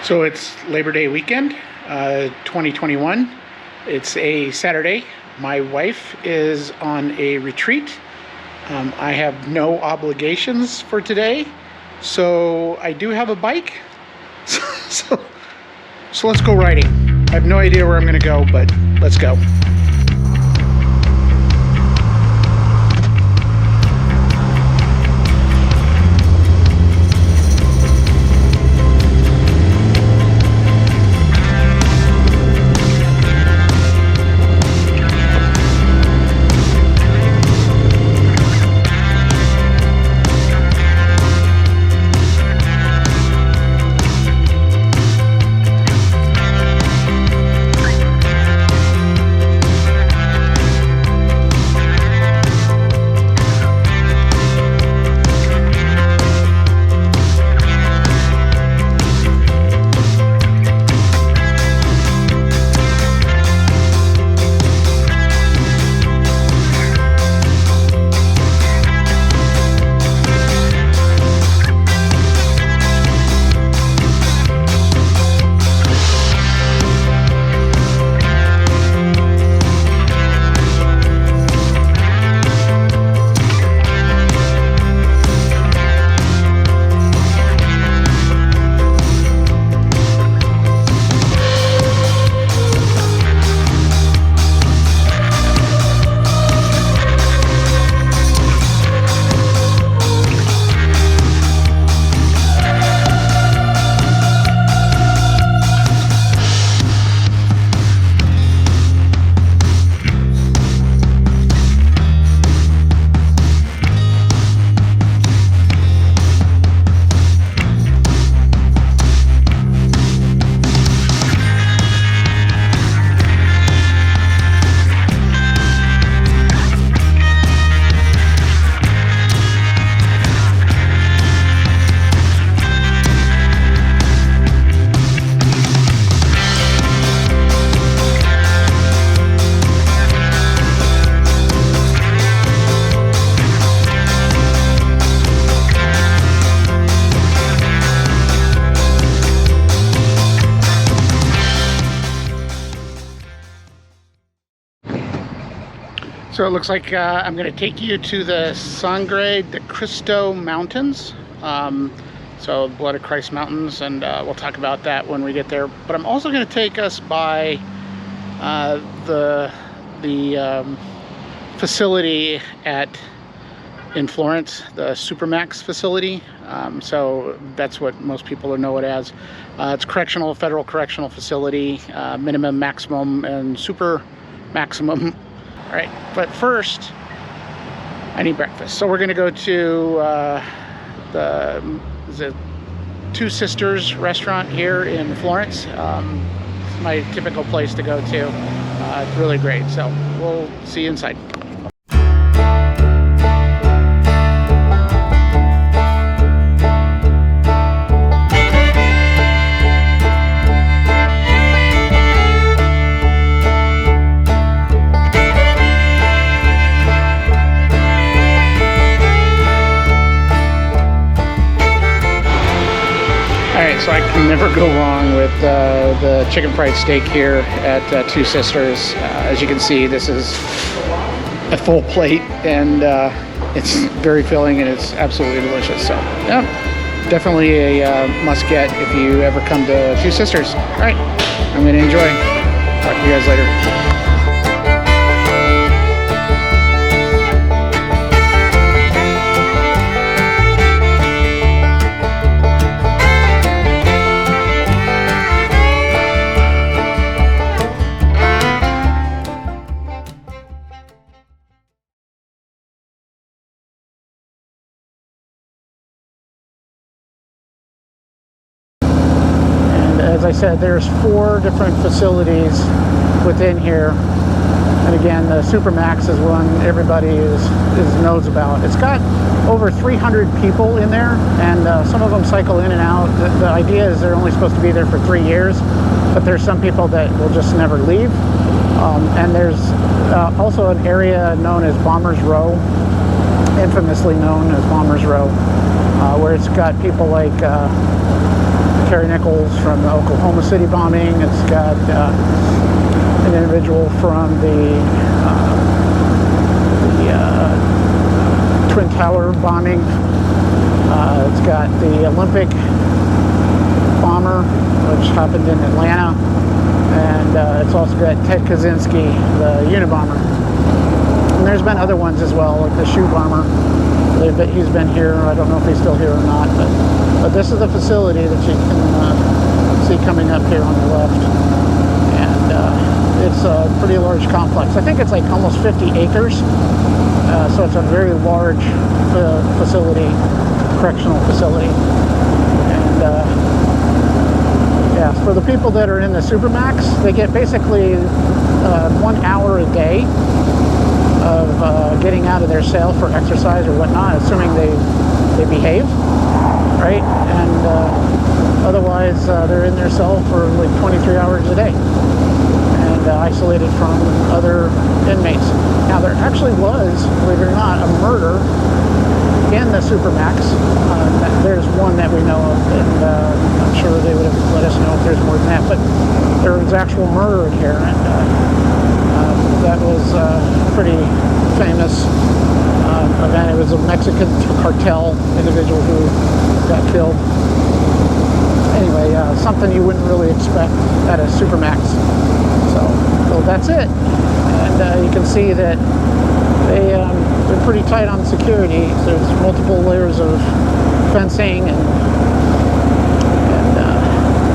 So it's Labor Day weekend, 2021. It's a Saturday. My wife is on a retreat. I have no obligations for today, so I do have a bike. So let's go riding. I have no idea where I'm going to go, but let's go. So it looks like I'm going to take you to the Sangre de Cristo Mountains. So Blood of Christ Mountains, and we'll talk about that when we get there. But I'm also going to take us by the facility in Florence, the SupoerMAX facility. So that's what most people know it as. It's Federal Correctional Facility, minimum, maximum, and super maximum. All right, but first I need breakfast. So we're going to go to the Two Sisters restaurant here in Florence. It's my typical place to go to. It's really great. So we'll see you inside. So I can never go wrong with the chicken fried steak here at Two Sisters. As you can see, this is a full plate, and it's very filling, and it's absolutely delicious. So yeah, definitely a must get if you ever come to Two Sisters. All right, I'm going to enjoy. Talk to you guys later. As I said, there's 4 different facilities within here, and again, the SupoerMAX is one everybody knows about. It's got over 300 people in there, and some of them cycle in and out. The idea is they're only supposed to be there for 3 years, but there's some people that will just never leave. And there's also an area known as Bombers Row, infamously known as Bombers Row, where it's got people like chronicles from the Oklahoma City bombing. It's got an individual from the Twin Tower bombing. It's got the Olympic bomber, which happened in Atlanta, and it's also got Ted Kaczynski, the Unabomber. And there's been other ones as well, like the shoe bomber. He's been here. I don't know if he's still here or not, but this is the facility that you can see coming up here on the left, and it's a pretty large complex. I think it's like almost 50 acres, so it's a very large facility, correctional facility. And yeah, for the people that are in the SupoerMAX, they get basically 1 hour a day of getting out of their cell for exercise or whatnot, assuming they behave, right? And otherwise, they're in their cell for like 23 hours a day and isolated from other inmates. Now, there actually was, believe it or not, a murder in the SupoerMAX. There's one that we know of, and I'm sure they would have let us know if there's more than that, but there was actual murder in here, and that was a pretty famous event. It was a Mexican cartel individual who got killed. Anyway, something you wouldn't really expect at a SupoerMAX. So that's it. And you can see that they're pretty tight on security. There's multiple layers of fencing and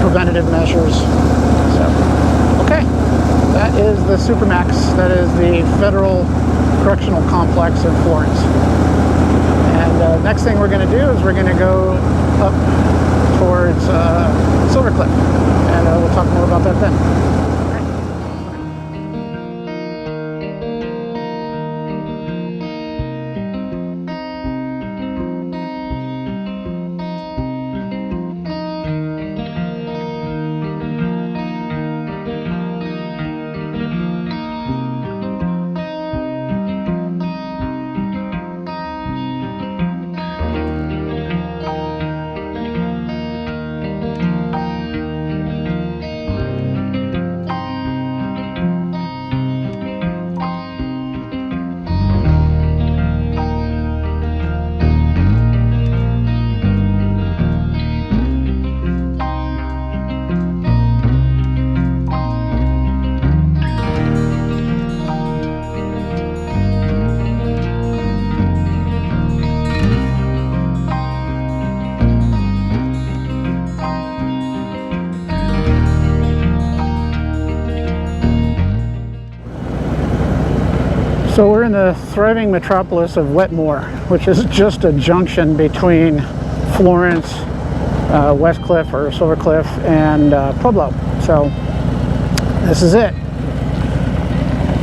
preventative measures. So, okay, that is the SupoerMAX. That is the Federal Correctional Complex in Florence. And next thing we're going to do is we're going to go up towards Silver Cliff, and we'll talk more about that then. So we're in the thriving metropolis of Wetmore, which is just a junction between Florence, Westcliffe or Silver Cliff, and Pueblo. So this is it.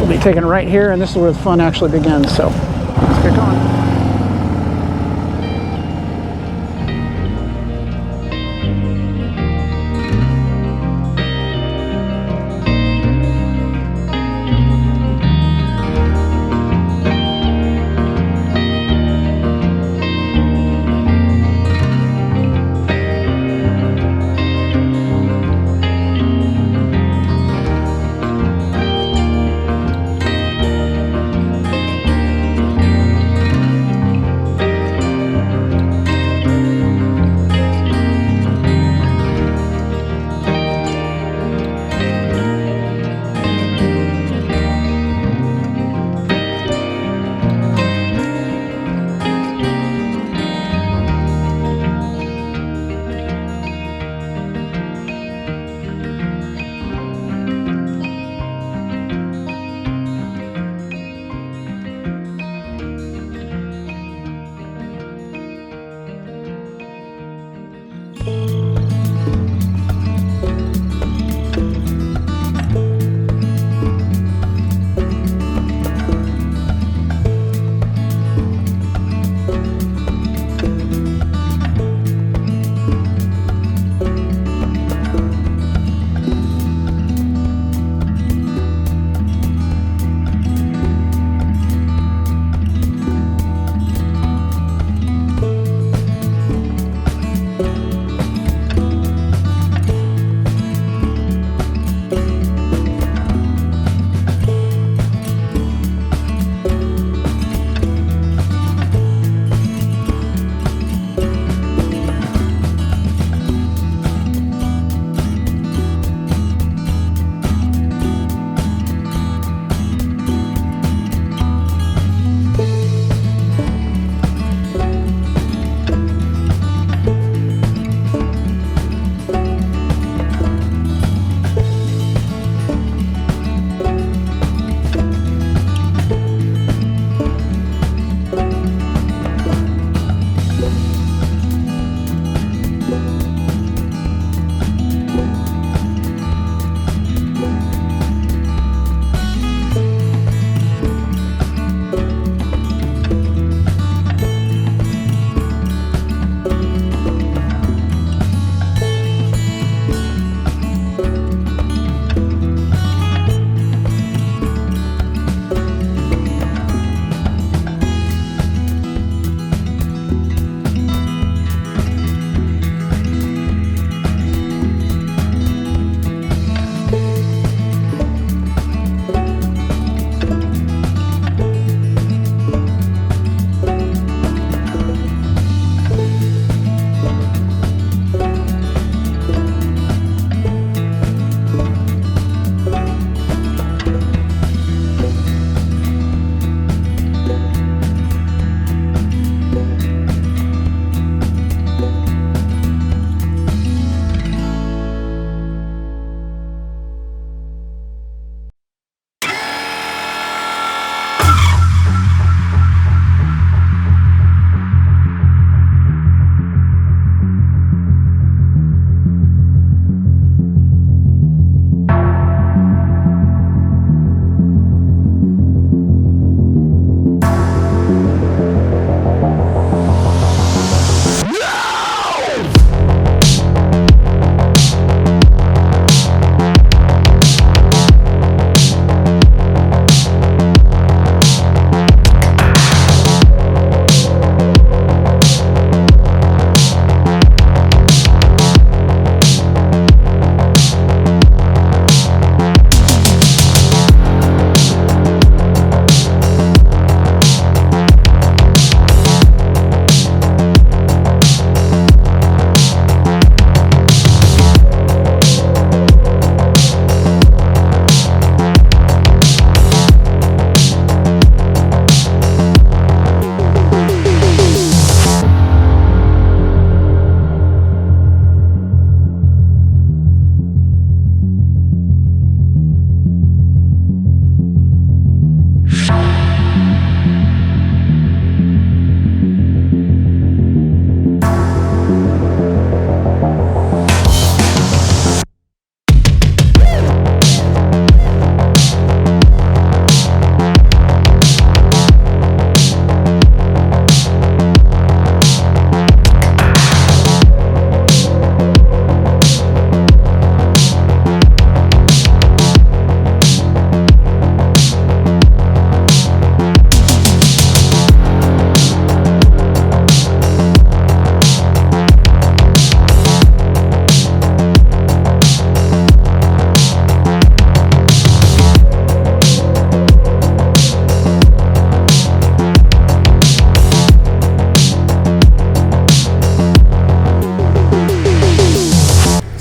We'll be taking a right here, and this is where the fun actually begins. So let's get going.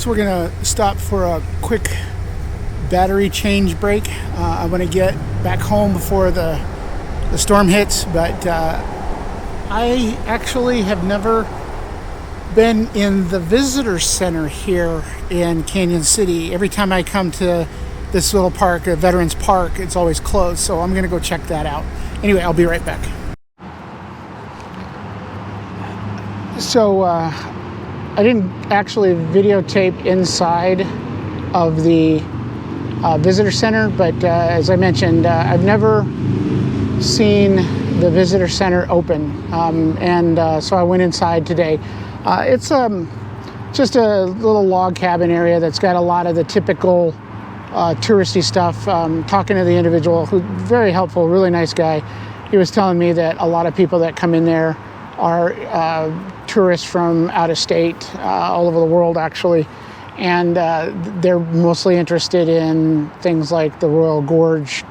we're gonna stop for a quick battery change break. I want to get back home before the storm hits, but I actually have never been in the visitor center here in Cañon City. Every time I come to this little park, a Veterans Park, it's always closed, so I'm gonna go check that out. Anyway, I'll be right back. So I didn't actually videotape inside of the visitor center, but as I mentioned, I've never seen the visitor center open, and so I went inside today. It's just a little log cabin area that's got a lot of the typical touristy stuff. Talking to the individual, who very helpful, really nice guy, he was telling me that a lot of people that come in there are tourists from out of state, all over the world actually, and they're mostly interested in things like the Royal Gorge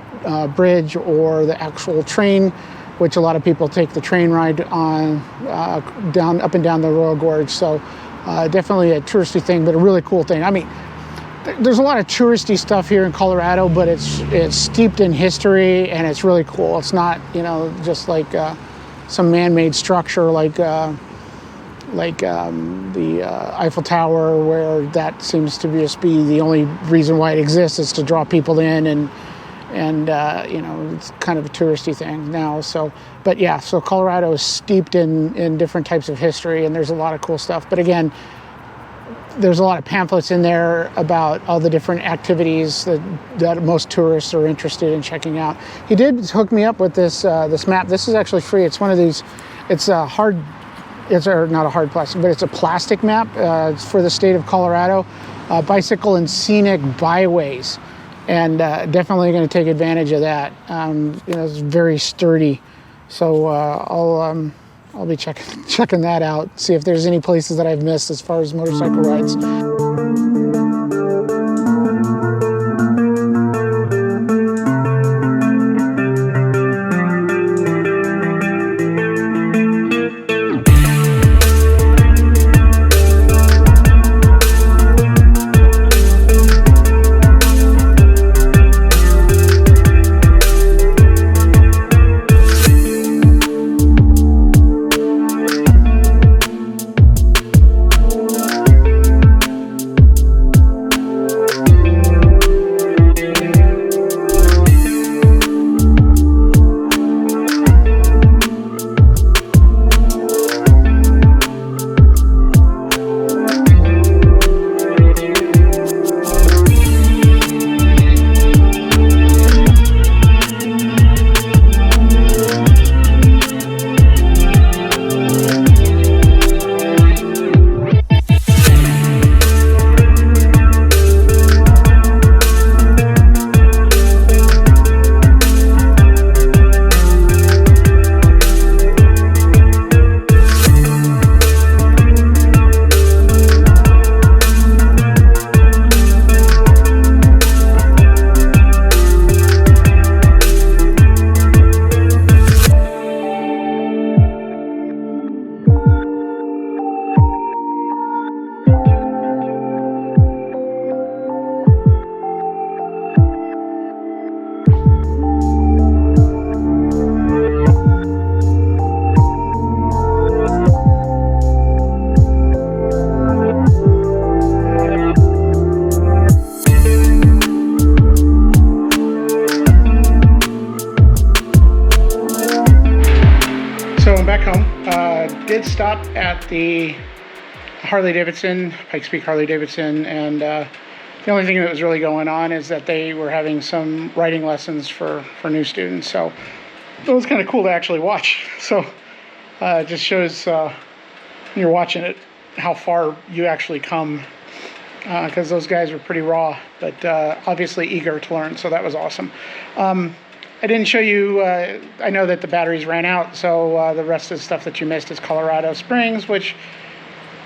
Bridge or the actual train, which a lot of people take the train ride on up and down the Royal Gorge. So definitely a touristy thing, but a really cool thing. I mean, there's a lot of touristy stuff here in Colorado, but it's steeped in history and it's really cool. It's not, you know, just like some man-made structure like the Eiffel Tower, where that seems to just be the only reason why it exists is to draw people in, and you know, it's kind of a touristy thing now. So, but yeah, so Colorado is steeped in different types of history, and there's a lot of cool stuff. But again, there's a lot of pamphlets in there about all the different activities that most tourists are interested in checking out. He did hook me up with this map. This is actually free. It's one of these. It's a hard. It's not a hard plastic, but it's a plastic map. It's for the state of Colorado, bicycle and scenic byways, and definitely going to take advantage of that. You know, it's very sturdy, so I'll be checking that out, see if there's any places that I've missed as far as motorcycle rides. Did stop at the Harley Davidson, Pikes Peak Harley Davidson, and the only thing that was really going on is that they were having some writing lessons for new students. So it was kind of cool to actually watch. So it just shows when you're watching it how far you actually come, because those guys were pretty raw, but obviously eager to learn. So that was awesome. I didn't show you, I know that the batteries ran out, so the rest of the stuff that you missed is Colorado Springs, which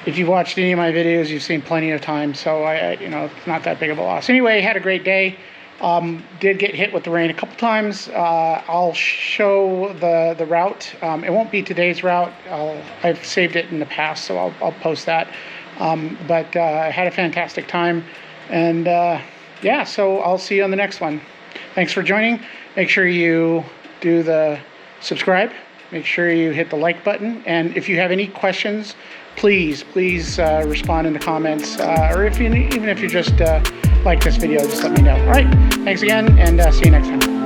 if you've watched any of my videos, you've seen plenty of times, so you know, it's not that big of a loss. Anyway, had a great day. Did get hit with the rain a couple times. I'll show the route. It won't be today's route. I've saved it in the past, so I'll post that. But I had a fantastic time, and yeah, so I'll see you on the next one. Thanks for joining. Make sure you do the subscribe. Make sure you hit the like button. And if you have any questions, please respond in the comments. Or even if you just like this video, just let me know. All right, thanks again, and see you next time.